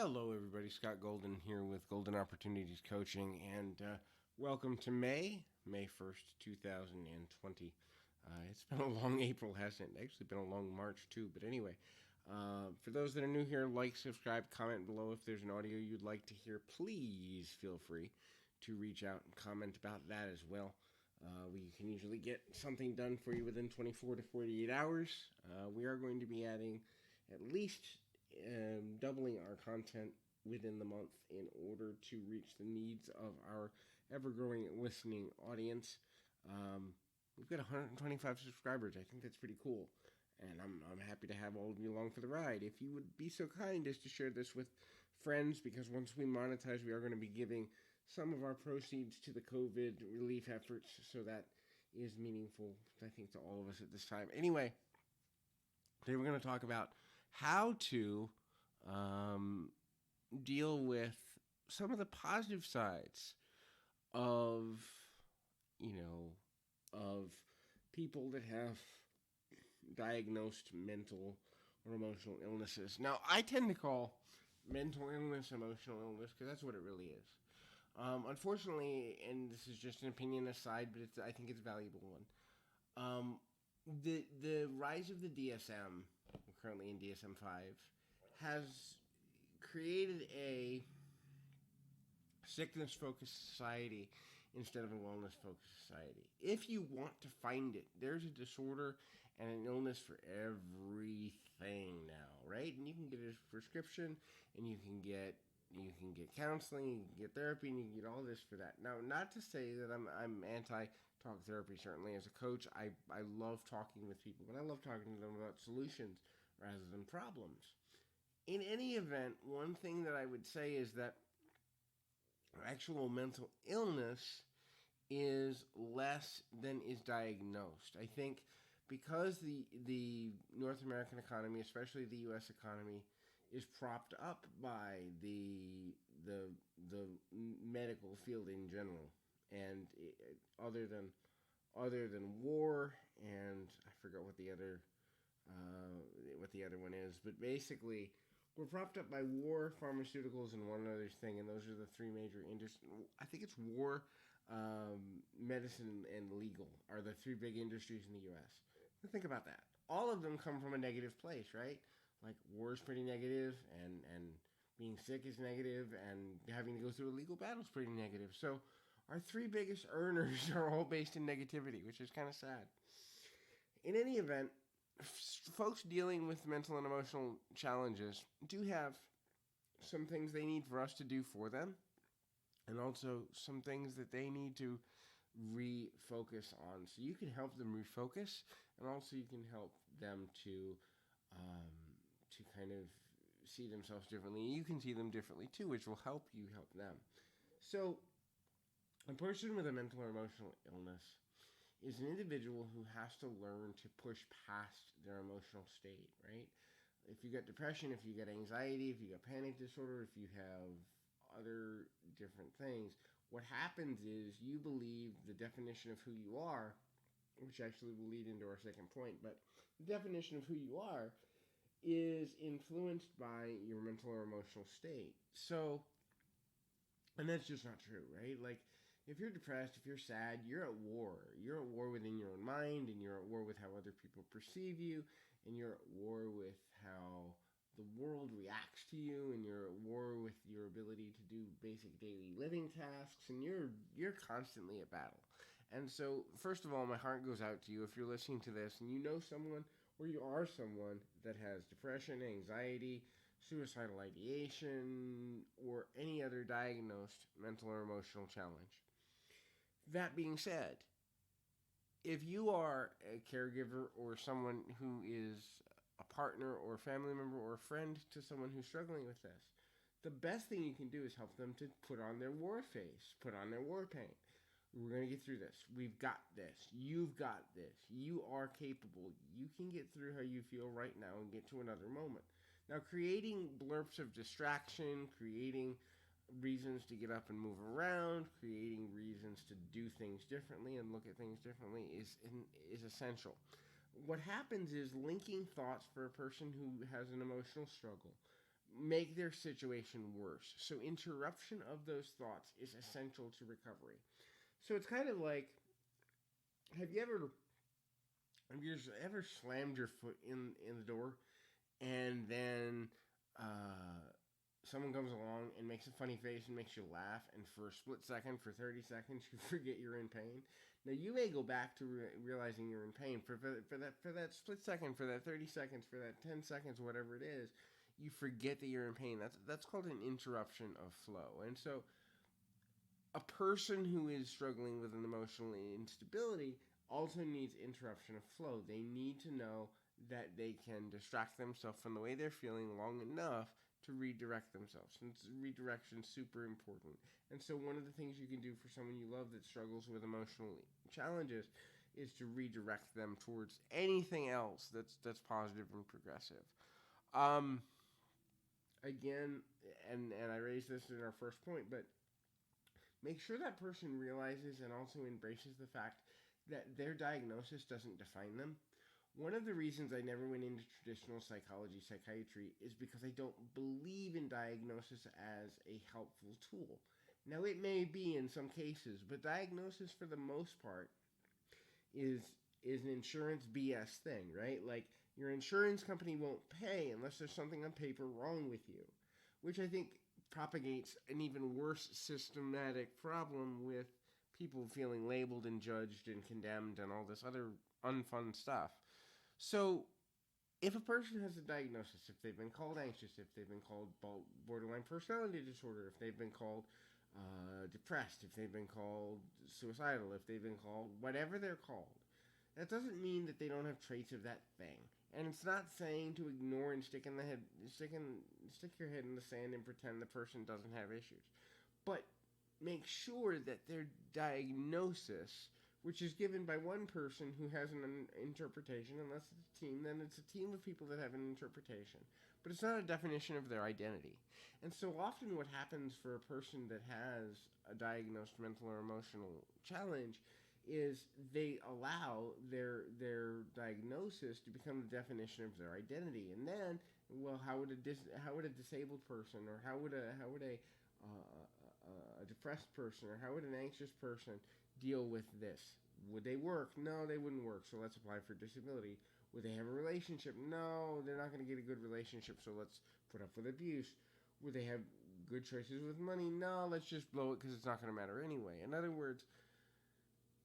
Hello, everybody. Scott Golden here with Golden Opportunities Coaching, and welcome to May 1st, 2020. It's been a long April, hasn't it? Actually, been a long March, too. But anyway, for those that are new here, like, subscribe, comment below. If there's an audio you'd like to hear, please feel free to reach out and comment about that as well. We can usually get something done for you within 24 to 48 hours. We are going to be adding at least doubling our content within the month in order to reach the needs of our ever-growing listening audience. We've got 125 subscribers. I think that's pretty cool, and I'm happy to have all of you along for the ride. If you would be so kind as to share this with friends, because once we monetize, we are going to be giving some of our proceeds to the COVID relief efforts, so that is meaningful, I think, to all of us at this time. Anyway, today we're going to talk about how to deal with some of the positive sides of, of people that have diagnosed mental or emotional illnesses. Now, I tend to call mental illness emotional illness because that's what it really is. Unfortunately, and this is just an opinion aside, but I think it's a valuable one. The rise of the DSM, we're currently in DSM-5, has created a sickness-focused society instead of a wellness-focused society. If you want to find it, there's a disorder and an illness for everything now, right? And you can get a prescription, and you can get counseling, you can get therapy, and you can get all this for that. Now, not to say that I'm anti-talk therapy. Certainly, as a coach, I love talking with people, but I love talking to them about solutions rather than problems. In any event, one thing that I would say is that actual mental illness is less than is diagnosed. I think because the North American economy, especially the U.S. economy, is propped up by the medical field in general, and other than war, and I forgot what the other one is, but basically we're propped up by war, pharmaceuticals, and one other thing, and those are the three major industries. I think it's war, medicine, and legal are the three big industries in the U.S. Think about that. All of them come from a negative place, right? Like, war is pretty negative, and being sick is negative, and having to go through a legal battle is pretty negative. So our three biggest earners are all based in negativity, which is kind of sad. In any event, folks dealing with mental and emotional challenges do have some things they need for us to do for them, and also some things that they need to refocus on. So you can help them refocus, and also you can help them to kind of see themselves differently. You can see them differently too, which will help you help them. So a person with a mental or emotional illness is an individual who has to learn to push past their emotional state, right? If you got depression, if you got anxiety, if you got panic disorder, if you have other different things, what happens is you believe the definition of who you are, which actually will lead into our second point, but the definition of who you are is influenced by your mental or emotional state. So, and that's just not true, right? Like, if you're depressed, if you're sad, you're at war. You're at war within your own mind, and you're at war with how other people perceive you, and you're at war with how the world reacts to you, and you're at war with your ability to do basic daily living tasks, and you're constantly at battle. And so, first of all, my heart goes out to you if you're listening to this and you know someone or you are someone that has depression, anxiety, suicidal ideation, or any other diagnosed mental or emotional challenge. That being said, if you are a caregiver or someone who is a partner or a family member or a friend to someone who's struggling with this, the best thing you can do is help them to put on their war face, put on their war paint. We're going to get through this. We've got this. You've got this. You are capable. You can get through how you feel right now and get to another moment. Now, creating blurps of distraction, creating reasons to get up and move around, creating reasons to do things differently and look at things differently is essential. What happens is linking thoughts for a person who has an emotional struggle make their situation worse. So interruption of those thoughts is essential to recovery. So it's kind of like, have you ever slammed your foot in the door, and then someone comes along and makes a funny face and makes you laugh, and for a split second, for 30 seconds, you forget you're in pain? Now, you may go back to realizing you're in pain. For that split second, for that 30 seconds, for that 10 seconds, whatever it is, you forget that you're in pain. That's called an interruption of flow. And so a person who is struggling with an emotional instability also needs interruption of flow. They need to know that they can distract themselves from the way they're feeling long enough to redirect themselves. And redirection is super important. And so one of the things you can do for someone you love that struggles with emotional challenges is to redirect them towards anything else that's positive and progressive. Again, and I raised this in our first point, but make sure that person realizes and also embraces the fact that their diagnosis doesn't define them. One of the reasons I never went into traditional psychiatry, is because I don't believe in diagnosis as a helpful tool. Now, it may be in some cases, but diagnosis for the most part is an insurance BS thing, right? Like, your insurance company won't pay unless there's something on paper wrong with you, which I think propagates an even worse systematic problem with people feeling labeled and judged and condemned and all this other unfun stuff. So, if a person has a diagnosis, if they've been called anxious, if they've been called borderline personality disorder, if they've been called depressed, if they've been called suicidal, if they've been called whatever they're called, that doesn't mean that they don't have traits of that thing. And it's not saying to ignore and stick your head in the sand and pretend the person doesn't have issues. But make sure that their diagnosis, which is given by one person who has an interpretation, unless it's a team, then it's a team of people that have an interpretation. But it's not a definition of their identity. And so often what happens for a person that has a diagnosed mental or emotional challenge is they allow their diagnosis to become the definition of their identity. And then, well, how would a disabled person, or how would a depressed person, or how would an anxious person deal with this? Would they work? No, they wouldn't work, so let's apply for disability. Would they have a relationship? No, they're not going to get a good relationship, so let's put up with abuse. Would they have good choices with money? No, let's just blow it because it's not going to matter anyway. In other words,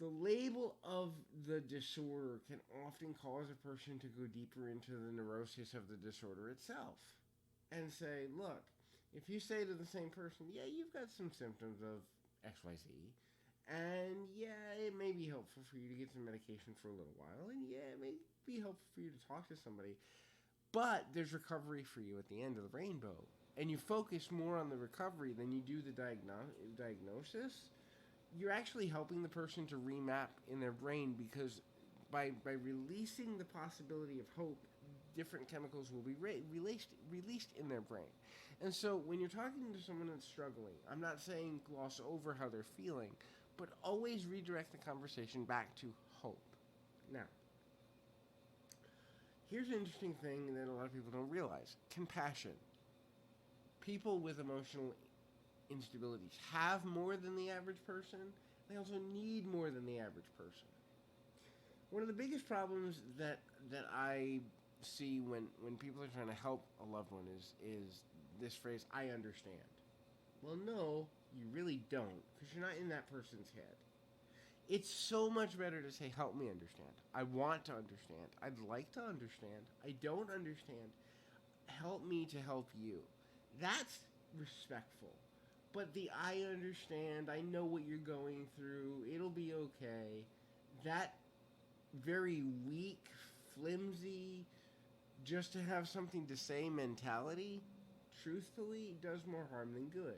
the label of the disorder can often cause a person to go deeper into the neurosis of the disorder itself and say, look, if you say to the same person, yeah, you've got some symptoms of XYZ, and yeah, it may be helpful for you to get some medication for a little while, and yeah, it may be helpful for you to talk to somebody, but there's recovery for you at the end of the rainbow. And you focus more on the recovery than you do the diagnosis, you're actually helping the person to remap in their brain, because by releasing the possibility of hope, different chemicals will be released in their brain. And so when you're talking to someone that's struggling, I'm not saying gloss over how they're feeling, but always redirect the conversation back to hope. Now, here's an interesting thing that a lot of people don't realize. Compassion. People with emotional instabilities have more than the average person. They also need more than the average person. One of the biggest problems that I see when people are trying to help a loved one is this phrase, I understand. Well, no, you really don't, because you're not in that person's head. It's so much better to say, help me understand. I want to understand. I'd like to understand. I don't understand. Help me to help you. That's respectful. But the I understand, I know what you're going through, it'll be okay, that very weak, flimsy, just to have something to say mentality, truthfully, does more harm than good.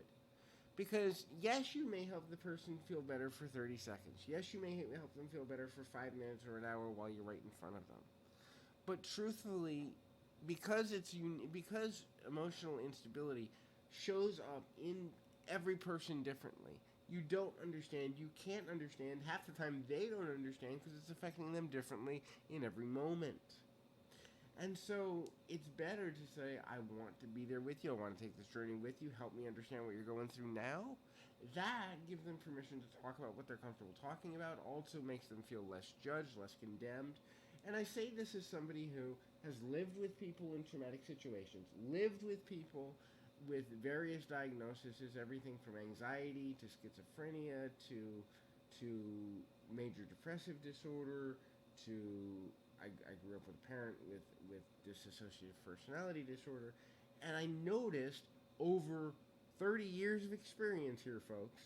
Because, yes, you may help the person feel better for 30 seconds. Yes, you may help them feel better for 5 minutes or an hour while you're right in front of them. But truthfully, because emotional instability shows up in every person differently. You don't understand, you can't understand, half the time they don't understand because it's affecting them differently in every moment. And so it's better to say, I want to be there with you. I want to take this journey with you. Help me understand what you're going through now. That gives them permission to talk about what they're comfortable talking about, also makes them feel less judged, less condemned. And I say this as somebody who has lived with people in traumatic situations, lived with people with various diagnoses, everything from anxiety to schizophrenia to major depressive disorder to I grew up with a parent with dissociative personality disorder, and I noticed over 30 years of experience here, folks,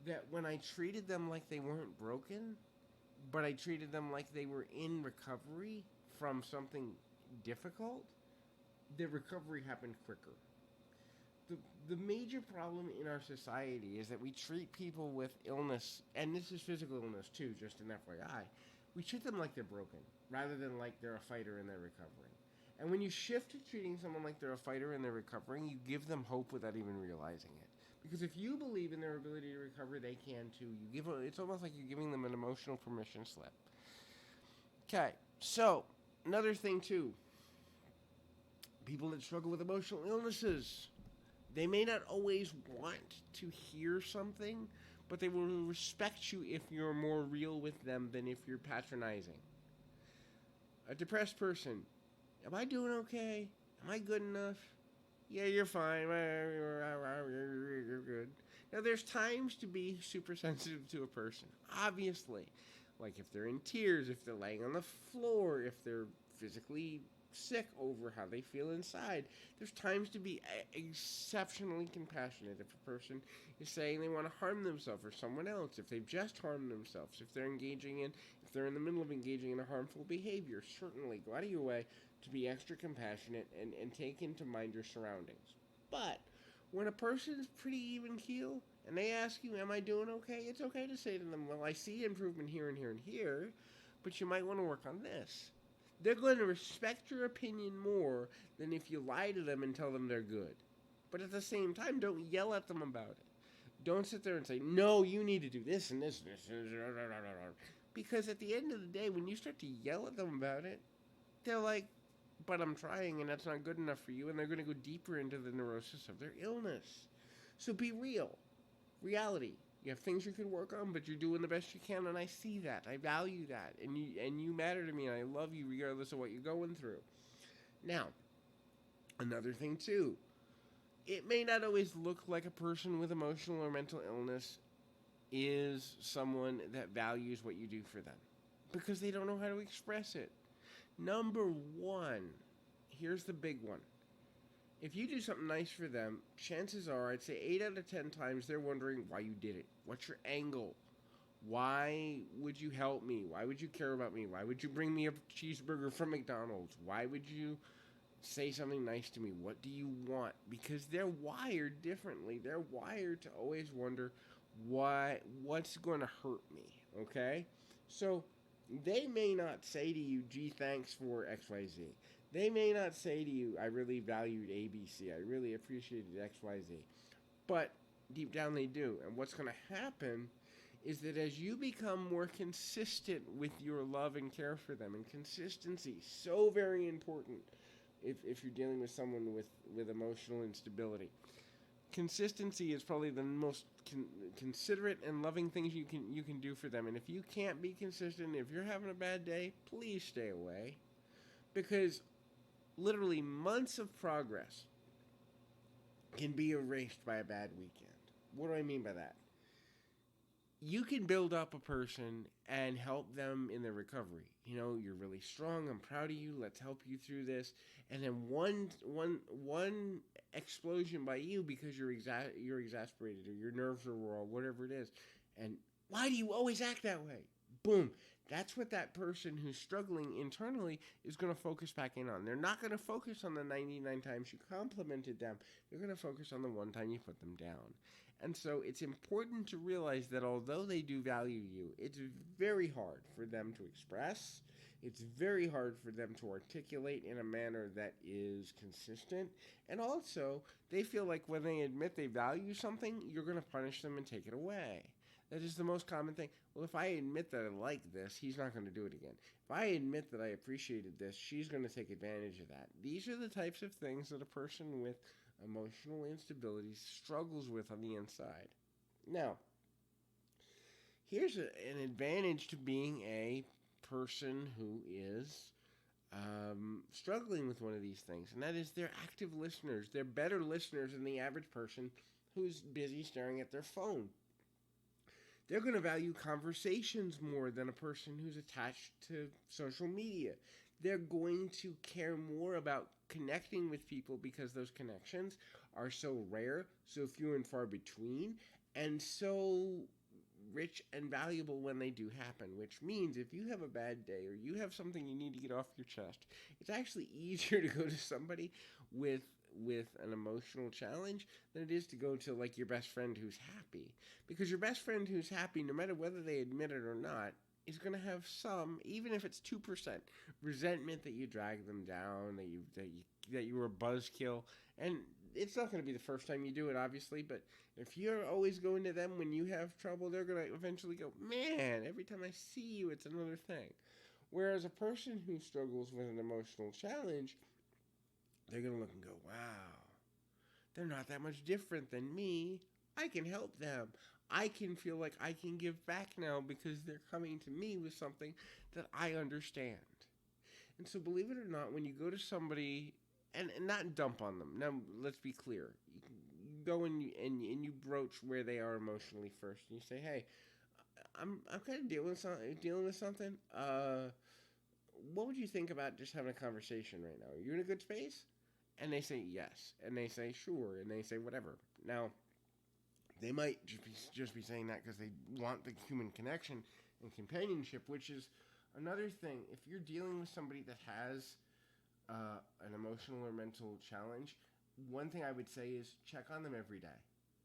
that when I treated them like they weren't broken, but I treated them like they were in recovery from something difficult, the recovery happened quicker. The, the major problem in our society is that we treat people with illness, and this is physical illness too, just an FYI, we treat them like they're broken rather than like they're a fighter and they're recovering. And when you shift to treating someone like they're a fighter and they're recovering, you give them hope without even realizing it. Because if you believe in their ability to recover, they can too. It's almost like you're giving them an emotional permission slip. Okay, so another thing too. People that struggle with emotional illnesses, they may not always want to hear something, but they will respect you if you're more real with them than if you're patronizing. A depressed person, am I doing okay? Am I good enough? Yeah, you're fine. You're good. Now, there's times to be super sensitive to a person, obviously. Like if they're in tears, if they're laying on the floor, if they're physically sick over how they feel inside. There's times to be exceptionally compassionate if a person is saying they want to harm themselves or someone else, if they've just harmed themselves, if they're in the middle of engaging in a harmful behavior. Certainly go out of your way to be extra compassionate and take into mind your surroundings. But when a person's pretty even keel and they ask you, am I doing okay? It's okay to say to them, well, I see improvement here and here and here, but you might want to work on this. They're going to respect your opinion more than if you lie to them and tell them they're good. But at the same time, don't yell at them about it. Don't sit there and say, no, you need to do this and this and this. Because at the end of the day, when you start to yell at them about it, they're like, but I'm trying and that's not good enough for you. And they're going to go deeper into the neurosis of their illness. So be real. Reality. You have things you can work on, but you're doing the best you can, and I see that. I value that, and you matter to me, and I love you regardless of what you're going through. Now, another thing too, it may not always look like a person with emotional or mental illness is someone that values what you do for them, because they don't know how to express it. Number one, here's the big one. If you do something nice for them, chances are, I'd say 8 out of 10 times, they're wondering why you did it. What's your angle? Why would you help me? Why would you care about me? Why would you bring me a cheeseburger from McDonald's? Why would you say something nice to me? What do you want? Because they're wired differently. They're wired to always wonder what's going to hurt me, okay? So they may not say to you, gee, thanks for XYZ. They may not say to you, I really valued ABC. I really appreciated XYZ. But deep down they do. And what's going to happen is that as you become more consistent with your love and care for them, and consistency, so very important if you're dealing with someone with emotional instability. Consistency is probably the most considerate and loving things you can do for them. And if you can't be consistent, if you're having a bad day, please stay away. Because literally months of progress can be erased by a bad weekend. What do I mean by that? You can build up a person and help them in their recovery. You know, you're really strong. I'm proud of you. Let's help you through this. And then one explosion by you because you're exasperated or your nerves are raw, whatever it is. And why do you always act that way? Boom. That's what that person who's struggling internally is going to focus back in on. They're not going to focus on the 99 times you complimented them. They're going to focus on the one time you put them down. And so it's important to realize that although they do value you, it's very hard for them to express. It's very hard for them to articulate in a manner that is consistent. And also, they feel like when they admit they value something, you're going to punish them and take it away. That is the most common thing. Well, if I admit that I like this, he's not going to do it again. If I admit that I appreciated this, she's going to take advantage of that. These are the types of things that a person with emotional instability struggles with on the inside. Now, here's an advantage to being a person who is struggling with one of these things, and that is they're active listeners. They're better listeners than the average person who's busy staring at their phone. They're going to value conversations more than a person who's attached to social media. They're going to care more about connecting with people because those connections are so rare, so few and far between, and so rich and valuable when they do happen, which means if you have a bad day or you have something you need to get off your chest, it's actually easier to go to somebody with an emotional challenge than it is to go to like your best friend who's happy. Because your best friend who's happy, no matter whether they admit it or not, is going to have some, even if it's 2%, resentment that you drag them down, that you were a buzzkill. And it's not going to be the first time you do it, obviously, but if you're always going to them when you have trouble, they're going to eventually go, man, every time I see you, it's another thing. Whereas a person who struggles with an emotional challenge, they're going to look and go, wow, they're not that much different than me. I can help them. I can feel like I can give back now because they're coming to me with something that I understand. And so believe it or not, when you go to somebody, and not dump on them. Now, let's be clear. You go and you broach where they are emotionally first. And you say, hey, I'm kind of dealing with something. What would you think about just having a conversation right now? Are you in a good space? And they say yes. And they say sure. And they say whatever. Now, they might just be saying that because they want the human connection and companionship, which is another thing. If you're dealing with somebody that has an emotional or mental challenge, one thing I would say is check on them every day.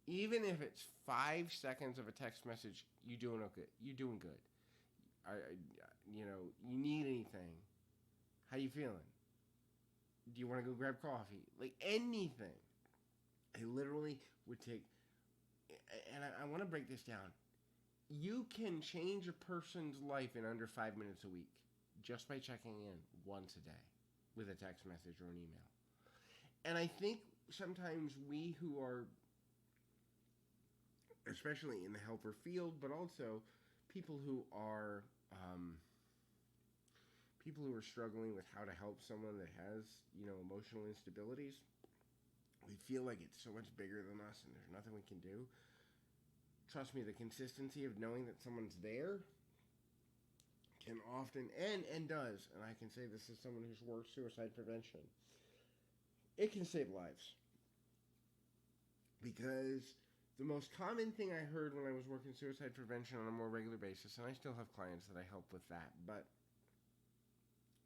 Even if it's 5 seconds of a text message, you doing okay? You doing good? You need anything? How you feeling? Do you want to go grab coffee? Like anything. I literally would take, and I want to break this down. You can change a person's life in under 5 minutes a week just by checking in once a day with a text message or an email. And I think sometimes we who are, especially in the helper field, but also people who are struggling with how to help someone that has, emotional instabilities, we feel like it's so much bigger than us and there's nothing we can do. Trust me, the consistency of knowing that someone's there can often, and does, and I can say this as someone who's worked suicide prevention, it can save lives. Because the most common thing I heard when I was working suicide prevention on a more regular basis, and I still have clients that I help with that, but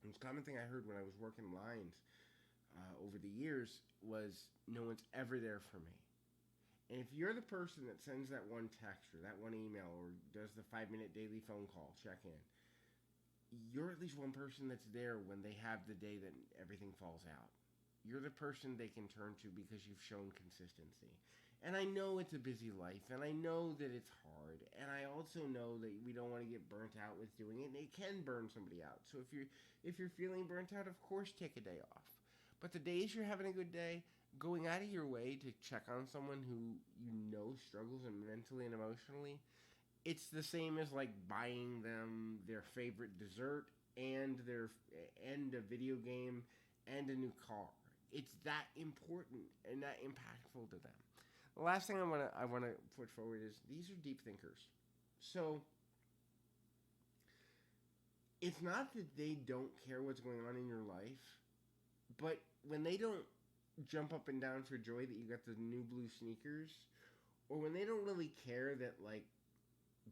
the most common thing I heard when I was working lines over the years was, no one's ever there for me. And if you're the person that sends that one text or that one email or does the 5-minute daily phone call, check in, you're at least one person that's there when they have the day that everything falls out. You're the person they can turn to because you've shown consistency. And I know it's a busy life, and I know that it's hard, and I also know that we don't want to get burnt out with doing it, and it can burn somebody out. So if you're feeling burnt out, of course take a day off. But the days you're having a good day, going out of your way to check on someone who struggles mentally and emotionally, it's the same as like buying them their favorite dessert and a video game and a new car. It's that important and that impactful to them. The last thing I want to put forward is these are deep thinkers. So it's not that they don't care what's going on in your life, but when they don't jump up and down for joy that you got the new blue sneakers, or when they don't really care that like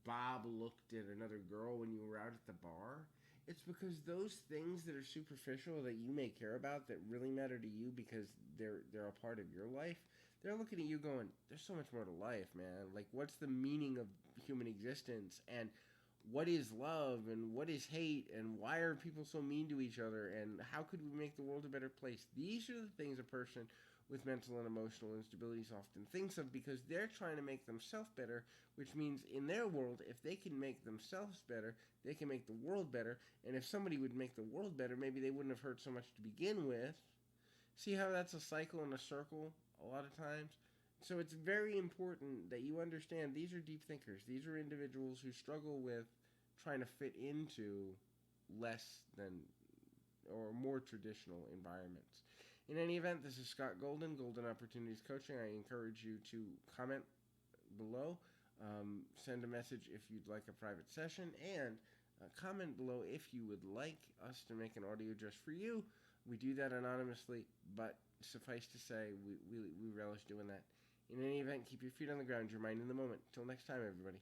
Bob looked at another girl when you were out at the bar, it's because those things that are superficial that you may care about that really matter to you because they're a part of your life, they're looking at you going, there's so much more to life, man. Like, what's the meaning of human existence? And what is love? And what is hate? And why are people so mean to each other? And how could we make the world a better place? These are the things a person with mental and emotional instabilities often thinks of, because they're trying to make themselves better, which means in their world, if they can make themselves better, they can make the world better. And if somebody would make the world better, maybe they wouldn't have hurt so much to begin with. See how that's a cycle and a circle a lot of times? So it's very important that you understand these are deep thinkers. These are individuals who struggle with trying to fit into less than or more traditional environments. In any event, this is Scott Golden, Golden Opportunities Coaching. I encourage you to comment below, send a message if you'd like a private session, and comment below if you would like us to make an audio just for you. We do that anonymously, but suffice to say, we relish doing that. In any event, keep your feet on the ground, your mind in the moment. Till next time, everybody.